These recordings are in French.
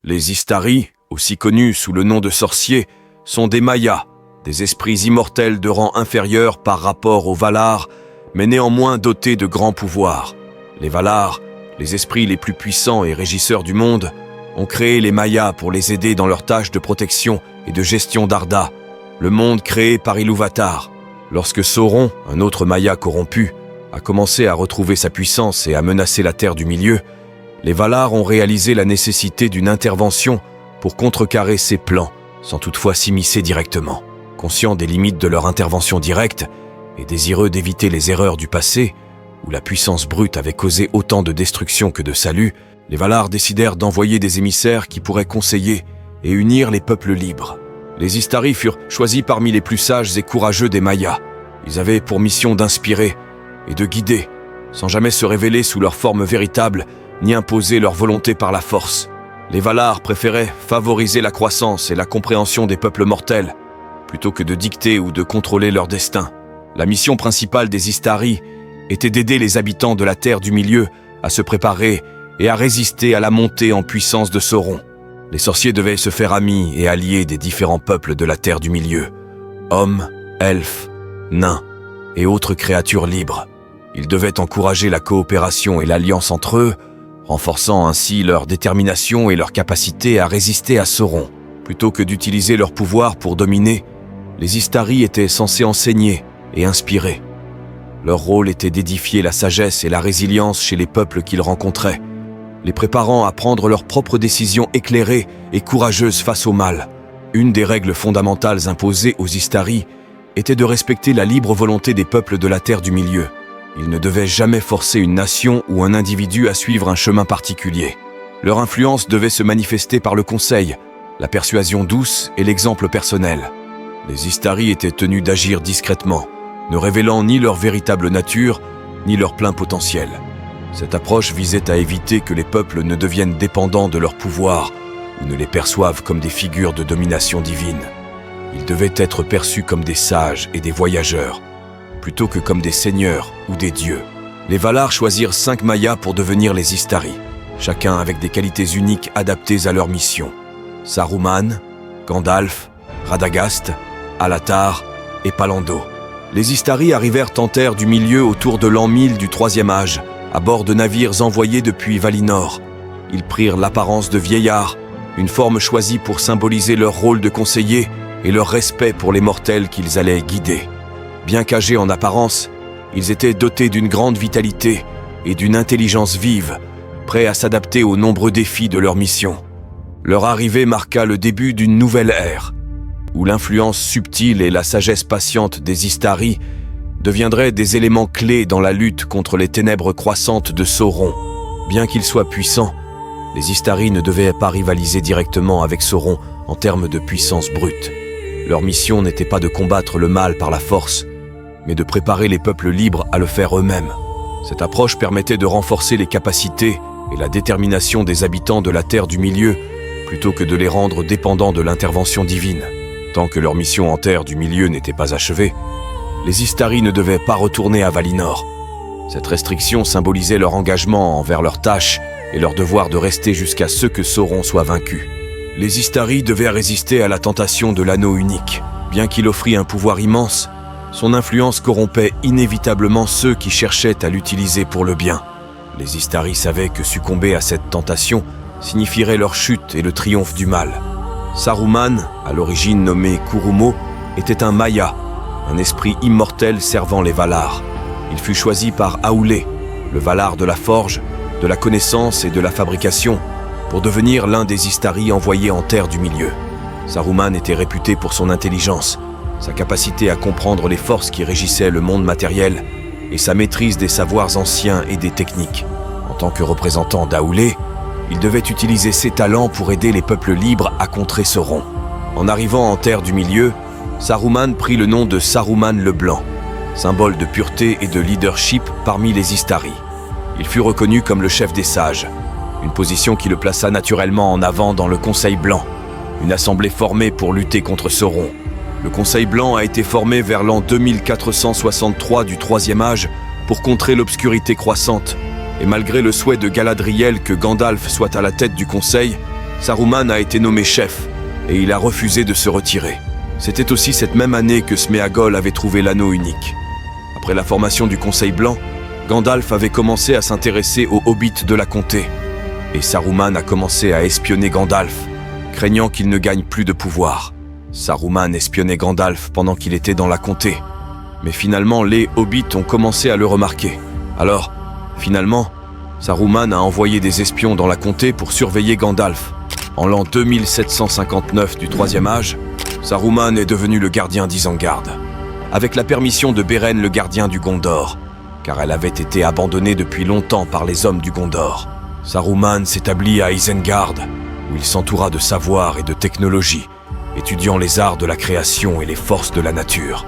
Les Istari, aussi connus sous le nom de sorciers, sont des Mayas, des esprits immortels de rang inférieur par rapport aux Valar, mais néanmoins dotés de grands pouvoirs. Les Valar, les esprits les plus puissants et régisseurs du monde, ont créé les Mayas pour les aider dans leurs tâches de protection et de gestion d'Arda, le monde créé par Ilúvatar. Lorsque Sauron, un autre Maya corrompu, a commencé à retrouver sa puissance et à menacer la Terre du Milieu, les Valar ont réalisé la nécessité d'une intervention pour contrecarrer ses plans, sans toutefois s'immiscer directement. Conscients des limites de leur intervention directe et désireux d'éviter les erreurs du passé, où la puissance brute avait causé autant de destruction que de salut, les Valar décidèrent d'envoyer des émissaires qui pourraient conseiller et unir les peuples libres. Les Istari furent choisis parmi les plus sages et courageux des Mayas. Ils avaient pour mission d'inspirer et de guider, sans jamais se révéler sous leur forme véritable, ni imposer leur volonté par la force. Les Valar préféraient favoriser la croissance et la compréhension des peuples mortels, plutôt que de dicter ou de contrôler leur destin. La mission principale des Istari était d'aider les habitants de la Terre du Milieu à se préparer et à résister à la montée en puissance de Sauron. Les sorciers devaient se faire amis et alliés des différents peuples de la Terre du Milieu, hommes, elfes, nains et autres créatures libres. Ils devaient encourager la coopération et l'alliance entre eux, renforçant ainsi leur détermination et leur capacité à résister à Sauron. Plutôt que d'utiliser leur pouvoir pour dominer, les Istari étaient censés enseigner et inspirer. Leur rôle était d'édifier la sagesse et la résilience chez les peuples qu'ils rencontraient, les préparant à prendre leurs propres décisions éclairées et courageuses face au mal. Une des règles fondamentales imposées aux Istari était de respecter la libre volonté des peuples de la Terre du Milieu. Ils ne devaient jamais forcer une nation ou un individu à suivre un chemin particulier. Leur influence devait se manifester par le conseil, la persuasion douce et l'exemple personnel. Les Istari étaient tenus d'agir discrètement, ne révélant ni leur véritable nature, ni leur plein potentiel. Cette approche visait à éviter que les peuples ne deviennent dépendants de leur pouvoir ou ne les perçoivent comme des figures de domination divine. Ils devaient être perçus comme des sages et des voyageurs, plutôt que comme des seigneurs ou des dieux. Les Valar choisirent 5 Mayas pour devenir les Istari, chacun avec des qualités uniques adaptées à leur mission. Saruman, Gandalf, Radagast, Alatar et Palando. Les Istari arrivèrent en Terre du Milieu autour de l'an 1000 du Troisième Âge, à bord de navires envoyés depuis Valinor. Ils prirent l'apparence de vieillards, une forme choisie pour symboliser leur rôle de conseiller et leur respect pour les mortels qu'ils allaient guider. Bien qu'âgés en apparence, ils étaient dotés d'une grande vitalité et d'une intelligence vive, prêts à s'adapter aux nombreux défis de leur mission. Leur arrivée marqua le début d'une nouvelle ère, où l'influence subtile et la sagesse patiente des Istari deviendraient des éléments clés dans la lutte contre les ténèbres croissantes de Sauron. Bien qu'ils soient puissants, les Istari ne devaient pas rivaliser directement avec Sauron en termes de puissance brute. Leur mission n'était pas de combattre le mal par la force, mais de préparer les peuples libres à le faire eux-mêmes. Cette approche permettait de renforcer les capacités et la détermination des habitants de la Terre du Milieu, plutôt que de les rendre dépendants de l'intervention divine. Tant que leur mission en Terre du Milieu n'était pas achevée, les Istari ne devaient pas retourner à Valinor. Cette restriction symbolisait leur engagement envers leurs tâches et leur devoir de rester jusqu'à ce que Sauron soit vaincu. Les Istari devaient résister à la tentation de l'anneau unique. Bien qu'il offrît un pouvoir immense, son influence corrompait inévitablement ceux qui cherchaient à l'utiliser pour le bien. Les Istari savaient que succomber à cette tentation signifierait leur chute et le triomphe du mal. Saruman, à l'origine nommé Kurumo, était un Maya, un esprit immortel servant les Valar. Il fut choisi par Aulé, le Valar de la forge, de la connaissance et de la fabrication, pour devenir l'un des Istari envoyés en Terre du Milieu. Saruman était réputé pour son intelligence, sa capacité à comprendre les forces qui régissaient le monde matériel et sa maîtrise des savoirs anciens et des techniques. En tant que représentant d'Aulé, il devait utiliser ses talents pour aider les peuples libres à contrer Sauron. En arrivant en Terre du Milieu, Saruman prit le nom de Saruman le Blanc, symbole de pureté et de leadership parmi les Istari. Il fut reconnu comme le chef des sages, une position qui le plaça naturellement en avant dans le Conseil Blanc, une assemblée formée pour lutter contre Sauron. Le Conseil Blanc a été formé vers l'an 2463 du Troisième Âge pour contrer l'obscurité croissante, et malgré le souhait de Galadriel que Gandalf soit à la tête du Conseil, Saruman a été nommé chef et il a refusé de se retirer. C'était aussi cette même année que Sméagol avait trouvé l'anneau unique. Après la formation du Conseil Blanc, Gandalf avait commencé à s'intéresser aux hobbits de la comté. Et Saruman a commencé à espionner Gandalf, craignant qu'il ne gagne plus de pouvoir. Saruman espionnait Gandalf pendant qu'il était dans la comté. Mais finalement, les hobbits ont commencé à le remarquer. Alors, finalement, Saruman a envoyé des espions dans la comté pour surveiller Gandalf. En l'an 2759 du Troisième Âge, Saruman est devenu le gardien d'Isengard, avec la permission de Beren le gardien du Gondor, car elle avait été abandonnée depuis longtemps par les hommes du Gondor. Saruman s'établit à Isengard, où il s'entoura de savoir et de technologie, étudiant les arts de la création et les forces de la nature.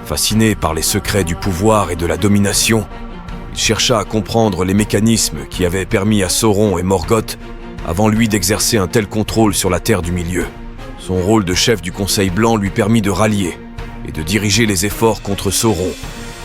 Fasciné par les secrets du pouvoir et de la domination, il chercha à comprendre les mécanismes qui avaient permis à Sauron et Morgoth avant lui d'exercer un tel contrôle sur la Terre du Milieu. Son rôle de chef du Conseil Blanc lui permit de rallier et de diriger les efforts contre Sauron,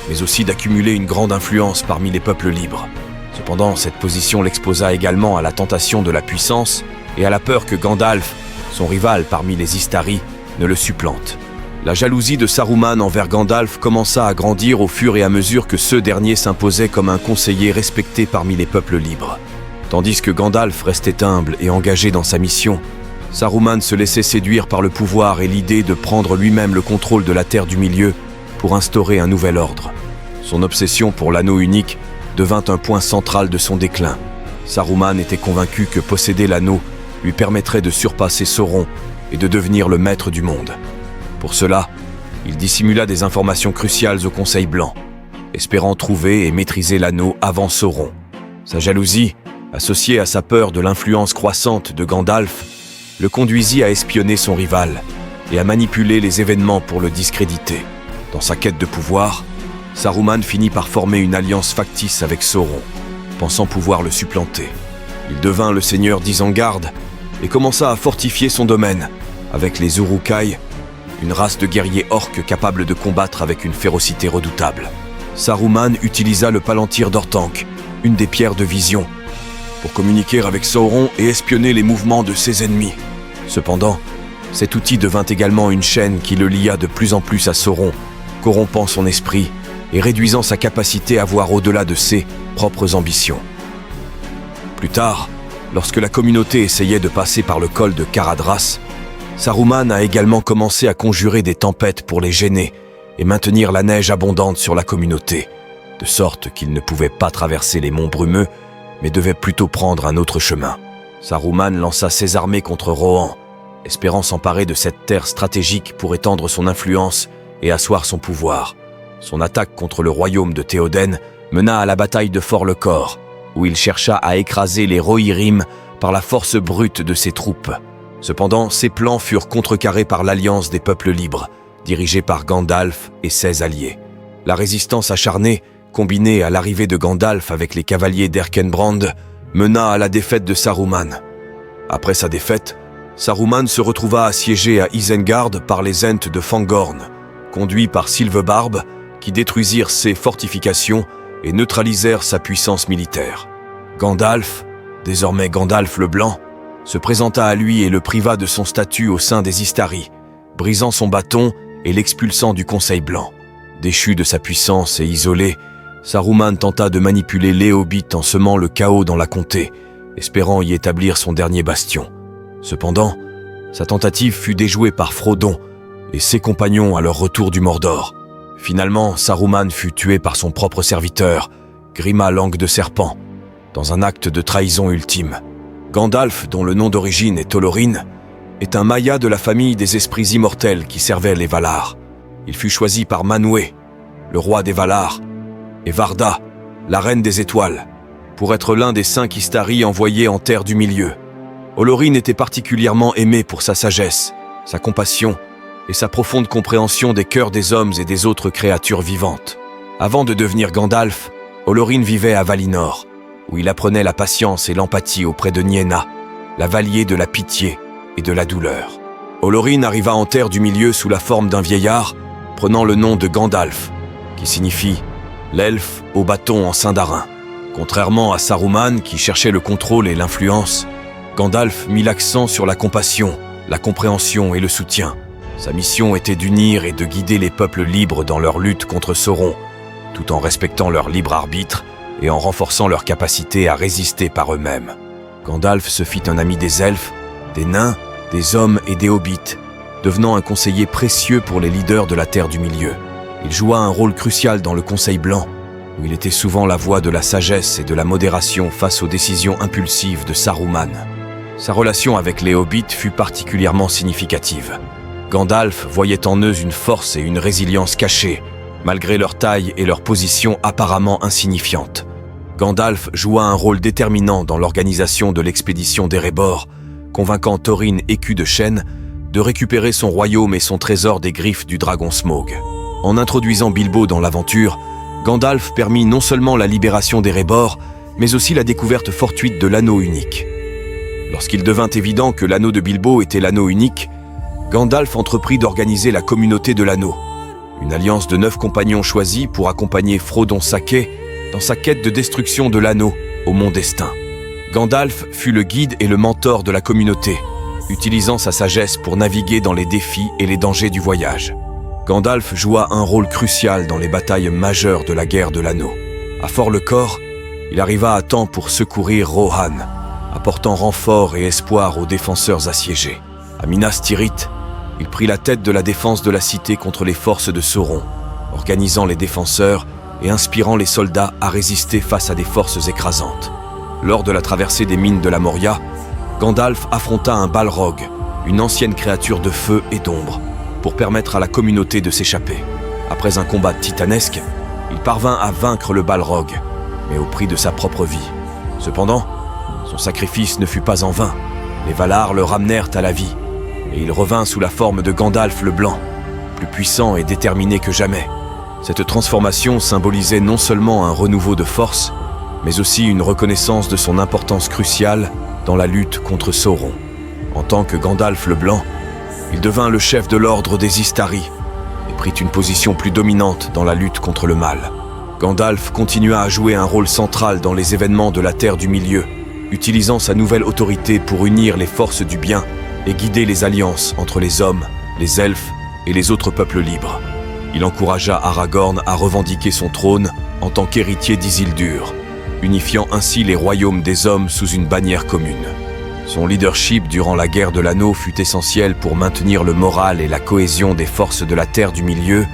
mais aussi d'accumuler une grande influence parmi les peuples libres. Cependant, cette position l'exposa également à la tentation de la puissance et à la peur que Gandalf, son rival parmi les Istari, ne le supplante. La jalousie de Saruman envers Gandalf commença à grandir au fur et à mesure que ce dernier s'imposait comme un conseiller respecté parmi les peuples libres. Tandis que Gandalf restait humble et engagé dans sa mission, Saruman se laissait séduire par le pouvoir et l'idée de prendre lui-même le contrôle de la Terre du Milieu pour instaurer un nouvel ordre. Son obsession pour l'anneau unique devint un point central de son déclin. Saruman était convaincu que posséder l'anneau lui permettrait de surpasser Sauron et de devenir le maître du monde. Pour cela, il dissimula des informations cruciales au Conseil Blanc, espérant trouver et maîtriser l'anneau avant Sauron. Sa jalousie, associée à sa peur de l'influence croissante de Gandalf, le conduisit à espionner son rival et à manipuler les événements pour le discréditer. Dans sa quête de pouvoir, Saruman finit par former une alliance factice avec Sauron, pensant pouvoir le supplanter. Il devint le seigneur d'Isengard et commença à fortifier son domaine avec les Uruk-hai, une race de guerriers orques capables de combattre avec une férocité redoutable. Saruman utilisa le Palantir d'Orthanc, une des pierres de vision, pour communiquer avec Sauron et espionner les mouvements de ses ennemis. Cependant, cet outil devint également une chaîne qui le lia de plus en plus à Sauron, corrompant son esprit et réduisant sa capacité à voir au-delà de ses propres ambitions. Plus tard, lorsque la communauté essayait de passer par le col de Caradhras, Saruman a également commencé à conjurer des tempêtes pour les gêner et maintenir la neige abondante sur la communauté, de sorte qu'ils ne pouvaient pas traverser les monts brumeux, mais devaient plutôt prendre un autre chemin. Saruman lança ses armées contre Rohan, espérant s'emparer de cette terre stratégique pour étendre son influence et asseoir son pouvoir. Son attaque contre le royaume de Théoden mena à la bataille de Fort-le-Corps, où il chercha à écraser les Rohirrim par la force brute de ses troupes. Cependant, ses plans furent contrecarrés par l'Alliance des peuples libres, dirigée par Gandalf et ses alliés. La résistance acharnée, combinée à l'arrivée de Gandalf avec les cavaliers d'Erkenbrand, mena à la défaite de Saruman. Après sa défaite, Saruman se retrouva assiégé à Isengard par les Ents de Fangorn, conduits par Sylvebarbe, qui détruisirent ses fortifications et neutralisèrent sa puissance militaire. Gandalf, désormais Gandalf le Blanc, se présenta à lui et le priva de son statut au sein des Istari, brisant son bâton et l'expulsant du Conseil Blanc. Déchu de sa puissance et isolé, Saruman tenta de manipuler les hobbits en semant le chaos dans la comté, espérant y établir son dernier bastion. Cependant, sa tentative fut déjouée par Frodon et ses compagnons à leur retour du Mordor. Finalement, Saruman fut tué par son propre serviteur, Grima Langue de Serpent, dans un acte de trahison ultime. Gandalf, dont le nom d'origine est Olorin, est un Maia de la famille des esprits immortels qui servaient les Valar. Il fut choisi par Manwë, le roi des Valar, et Varda, la reine des étoiles, pour être l'un des 5 Istari envoyés en Terre du Milieu. Olorin était particulièrement aimé pour sa sagesse, sa compassion et sa profonde compréhension des cœurs des hommes et des autres créatures vivantes. Avant de devenir Gandalf, Olorin vivait à Valinor, où il apprenait la patience et l'empathie auprès de Nienna, la valier de la pitié et de la douleur. Olorin arriva en Terre du Milieu sous la forme d'un vieillard, prenant le nom de Gandalf, qui signifie « l'elfe au bâton » en sindarin. Contrairement à Saruman, qui cherchait le contrôle et l'influence, Gandalf mit l'accent sur la compassion, la compréhension et le soutien. Sa mission était d'unir et de guider les peuples libres dans leur lutte contre Sauron, tout en respectant leur libre arbitre et en renforçant leur capacité à résister par eux-mêmes. Gandalf se fit un ami des elfes, des nains, des hommes et des hobbits, devenant un conseiller précieux pour les leaders de la Terre du Milieu. Il joua un rôle crucial dans le Conseil Blanc, où il était souvent la voix de la sagesse et de la modération face aux décisions impulsives de Saruman. Sa relation avec les hobbits fut particulièrement significative. Gandalf voyait en eux une force et une résilience cachées, malgré leur taille et leur position apparemment insignifiantes. Gandalf joua un rôle déterminant dans l'organisation de l'expédition d'Erebor, convainquant Thorin écu de Chêne de récupérer son royaume et son trésor des griffes du dragon Smaug. En introduisant Bilbo dans l'aventure, Gandalf permit non seulement la libération d'Erebor, mais aussi la découverte fortuite de l'anneau unique. Lorsqu'il devint évident que l'anneau de Bilbo était l'anneau unique, Gandalf entreprit d'organiser la communauté de l'anneau, une alliance de 9 compagnons choisis pour accompagner Frodon Sake dans sa quête de destruction de l'anneau au Mont Destin. Gandalf fut le guide et le mentor de la communauté, utilisant sa sagesse pour naviguer dans les défis et les dangers du voyage. Gandalf joua un rôle crucial dans les batailles majeures de la guerre de l'anneau. À Fort-le-Corps, il arriva à temps pour secourir Rohan, apportant renfort et espoir aux défenseurs assiégés. À Minas Tirith, il prit la tête de la défense de la cité contre les forces de Sauron, organisant les défenseurs et inspirant les soldats à résister face à des forces écrasantes. Lors de la traversée des mines de la Moria, Gandalf affronta un Balrog, une ancienne créature de feu et d'ombre, pour permettre à la communauté de s'échapper. Après un combat titanesque, il parvint à vaincre le Balrog, mais au prix de sa propre vie. Cependant, son sacrifice ne fut pas en vain. Les Valar le ramenèrent à la vie, et il revint sous la forme de Gandalf le Blanc, plus puissant et déterminé que jamais. Cette transformation symbolisait non seulement un renouveau de force, mais aussi une reconnaissance de son importance cruciale dans la lutte contre Sauron. En tant que Gandalf le Blanc, il devint le chef de l'ordre des Istari et prit une position plus dominante dans la lutte contre le mal. Gandalf continua à jouer un rôle central dans les événements de la Terre du Milieu, utilisant sa nouvelle autorité pour unir les forces du bien et guider les alliances entre les hommes, les elfes et les autres peuples libres. Il encouragea Aragorn à revendiquer son trône en tant qu'héritier d'Isildur, unifiant ainsi les royaumes des hommes sous une bannière commune. Son leadership durant la guerre de l'anneau fut essentiel pour maintenir le moral et la cohésion des forces de la Terre du Milieu,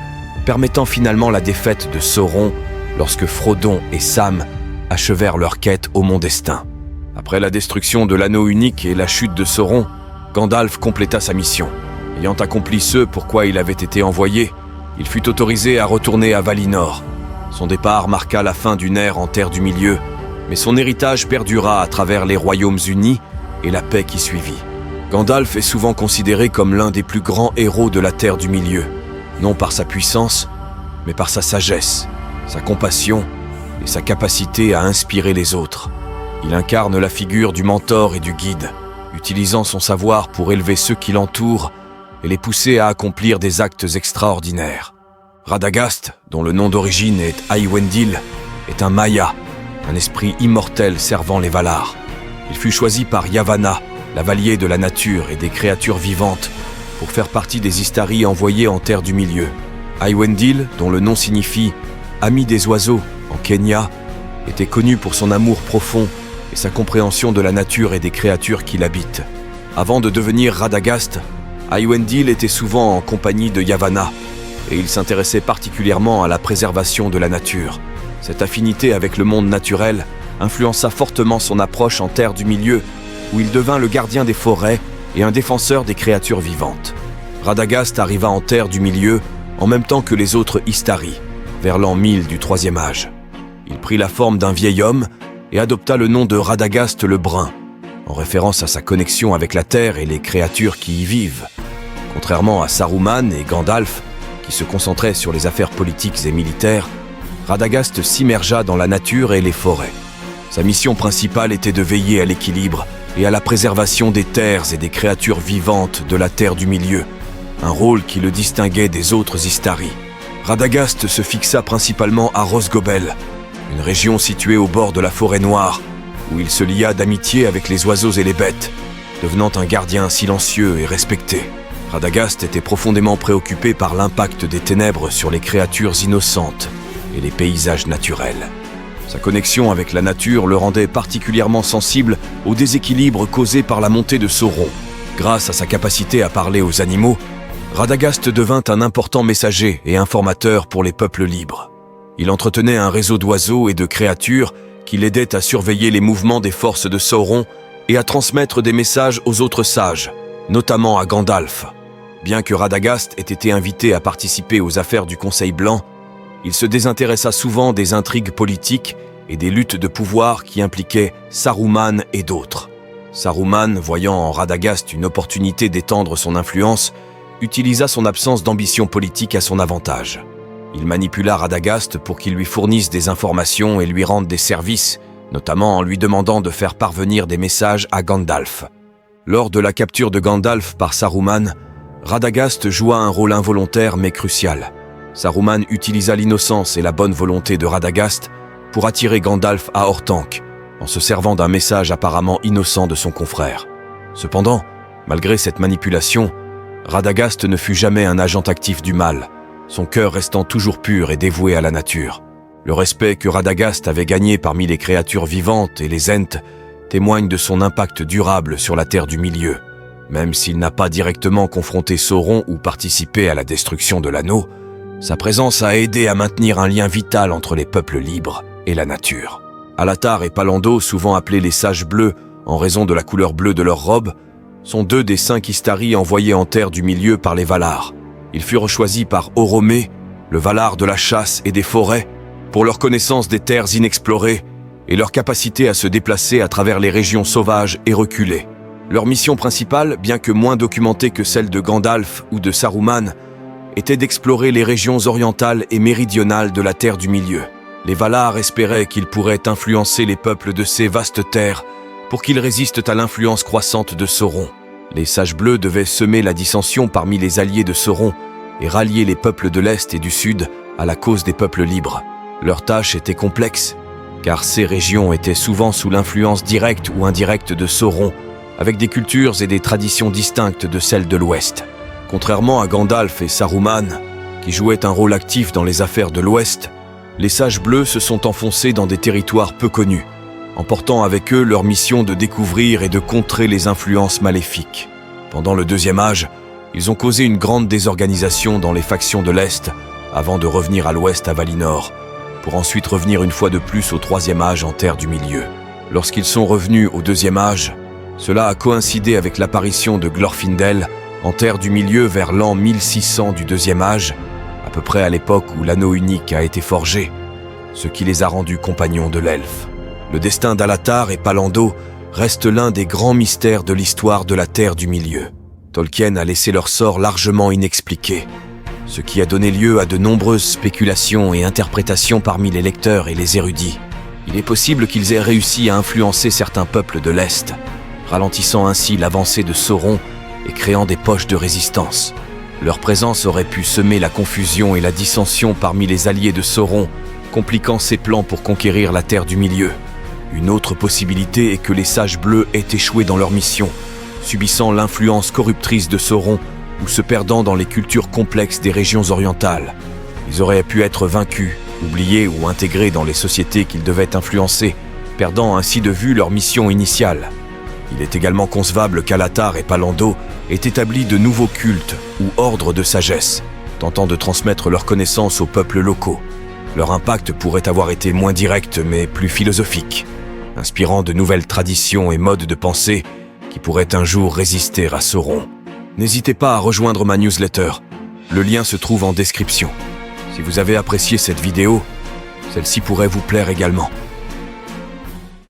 permettant finalement la défaite de Sauron lorsque Frodon et Sam achevèrent leur quête au Mont Destin. Après la destruction de l'anneau unique et la chute de Sauron, Gandalf compléta sa mission. Ayant accompli ce pour quoi il avait été envoyé, il fut autorisé à retourner à Valinor. Son départ marqua la fin d'une ère en Terre du Milieu, mais son héritage perdura à travers les royaumes unis et la paix qui suivit. Gandalf est souvent considéré comme l'un des plus grands héros de la Terre du Milieu, non par sa puissance, mais par sa sagesse, sa compassion et sa capacité à inspirer les autres. Il incarne la figure du mentor et du guide, utilisant son savoir pour élever ceux qui l'entourent et les pousser à accomplir des actes extraordinaires. Radagast, dont le nom d'origine est Aïwendil, est un Maya, un esprit immortel servant les Valar. Il fut choisi par Yavanna, la valier de la nature et des créatures vivantes, pour faire partie des Istari envoyés en Terre du Milieu. Aïwendil, dont le nom signifie « ami des oiseaux » en Kenya, était connu pour son amour profond et sa compréhension de la nature et des créatures qui l'habitent. Avant de devenir Radagast, Aïwendil était souvent en compagnie de Yavanna, et il s'intéressait particulièrement à la préservation de la nature. Cette affinité avec le monde naturel influença fortement son approche en Terre du Milieu, où il devint le gardien des forêts et un défenseur des créatures vivantes. Radagast arriva en Terre du Milieu en même temps que les autres Istari, vers l'an 1000 du Troisième Âge. Il prit la forme d'un vieil homme et adopta le nom de Radagast le Brun, en référence à sa connexion avec la Terre et les créatures qui y vivent. Contrairement à Saruman et Gandalf, qui se concentraient sur les affaires politiques et militaires, Radagast s'immergea dans la nature et les forêts. Sa mission principale était de veiller à l'équilibre et à la préservation des terres et des créatures vivantes de la Terre du Milieu, un rôle qui le distinguait des autres Istari. Radagast se fixa principalement à Rosgobel, une région située au bord de la Forêt Noire, où il se lia d'amitié avec les oiseaux et les bêtes, devenant un gardien silencieux et respecté. Radagast était profondément préoccupé par l'impact des ténèbres sur les créatures innocentes et les paysages naturels. Sa connexion avec la nature le rendait particulièrement sensible au déséquilibre causé par la montée de Sauron. Grâce à sa capacité à parler aux animaux, Radagast devint un important messager et informateur pour les peuples libres. Il entretenait un réseau d'oiseaux et de créatures qui l'aidaient à surveiller les mouvements des forces de Sauron et à transmettre des messages aux autres sages, notamment à Gandalf. Bien que Radagast ait été invité à participer aux affaires du Conseil Blanc, il se désintéressa souvent des intrigues politiques et des luttes de pouvoir qui impliquaient Saruman et d'autres. Saruman, voyant en Radagast une opportunité d'étendre son influence, utilisa son absence d'ambition politique à son avantage. Il manipula Radagast pour qu'il lui fournisse des informations et lui rende des services, notamment en lui demandant de faire parvenir des messages à Gandalf. Lors de la capture de Gandalf par Saruman, Radagast joua un rôle involontaire mais crucial. Saruman utilisa l'innocence et la bonne volonté de Radagast pour attirer Gandalf à Orthanc, en se servant d'un message apparemment innocent de son confrère. Cependant, malgré cette manipulation, Radagast ne fut jamais un agent actif du mal, son cœur restant toujours pur et dévoué à la nature. Le respect que Radagast avait gagné parmi les créatures vivantes et les Ents témoigne de son impact durable sur la Terre du Milieu. Même s'il n'a pas directement confronté Sauron ou participé à la destruction de l'anneau, sa présence a aidé à maintenir un lien vital entre les peuples libres et la nature. Alatar et Palando, souvent appelés les Sages Bleus en raison de la couleur bleue de leurs robes, sont 2 des 5 Istari envoyés en Terre du Milieu par les Valar. Ils furent choisis par Oromé, le Valar de la chasse et des forêts, pour leur connaissance des terres inexplorées et leur capacité à se déplacer à travers les régions sauvages et reculées. Leur mission principale, bien que moins documentée que celle de Gandalf ou de Saruman, était d'explorer les régions orientales et méridionales de la Terre du Milieu. Les Valar espéraient qu'ils pourraient influencer les peuples de ces vastes terres pour qu'ils résistent à l'influence croissante de Sauron. Les Sages Bleus devaient semer la dissension parmi les alliés de Sauron et rallier les peuples de l'Est et du Sud à la cause des peuples libres. Leur tâche était complexe, car ces régions étaient souvent sous l'influence directe ou indirecte de Sauron, avec des cultures et des traditions distinctes de celles de l'Ouest. Contrairement à Gandalf et Saruman, qui jouaient un rôle actif dans les affaires de l'Ouest, les Sages Bleus se sont enfoncés dans des territoires peu connus, emportant avec eux leur mission de découvrir et de contrer les influences maléfiques. Pendant le Deuxième Âge, ils ont causé une grande désorganisation dans les factions de l'Est, avant de revenir à l'Ouest à Valinor, pour ensuite revenir une fois de plus au Troisième Âge en Terre du Milieu. Lorsqu'ils sont revenus au Deuxième Âge, cela a coïncidé avec l'apparition de Glorfindel en Terre du Milieu vers l'an 1600 du Deuxième Âge, à peu près à l'époque où l'anneau unique a été forgé, ce qui les a rendus compagnons de l'elfe. Le destin d'Alatar et Palando reste l'un des grands mystères de l'histoire de la Terre du Milieu. Tolkien a laissé leur sort largement inexpliqué, ce qui a donné lieu à de nombreuses spéculations et interprétations parmi les lecteurs et les érudits. Il est possible qu'ils aient réussi à influencer certains peuples de l'Est, ralentissant ainsi l'avancée de Sauron et créant des poches de résistance. Leur présence aurait pu semer la confusion et la dissension parmi les alliés de Sauron, compliquant ses plans pour conquérir la Terre du Milieu. Une autre possibilité est que les Sages Bleus aient échoué dans leur mission, subissant l'influence corruptrice de Sauron ou se perdant dans les cultures complexes des régions orientales. Ils auraient pu être vaincus, oubliés ou intégrés dans les sociétés qu'ils devaient influencer, perdant ainsi de vue leur mission initiale. Il est également concevable qu'Alatar et Palando aient établi de nouveaux cultes ou ordres de sagesse, tentant de transmettre leurs connaissances aux peuples locaux. Leur impact pourrait avoir été moins direct mais plus philosophique, inspirant de nouvelles traditions et modes de pensée qui pourraient un jour résister à Sauron. N'hésitez pas à rejoindre ma newsletter, le lien se trouve en description. Si vous avez apprécié cette vidéo, celle-ci pourrait vous plaire également.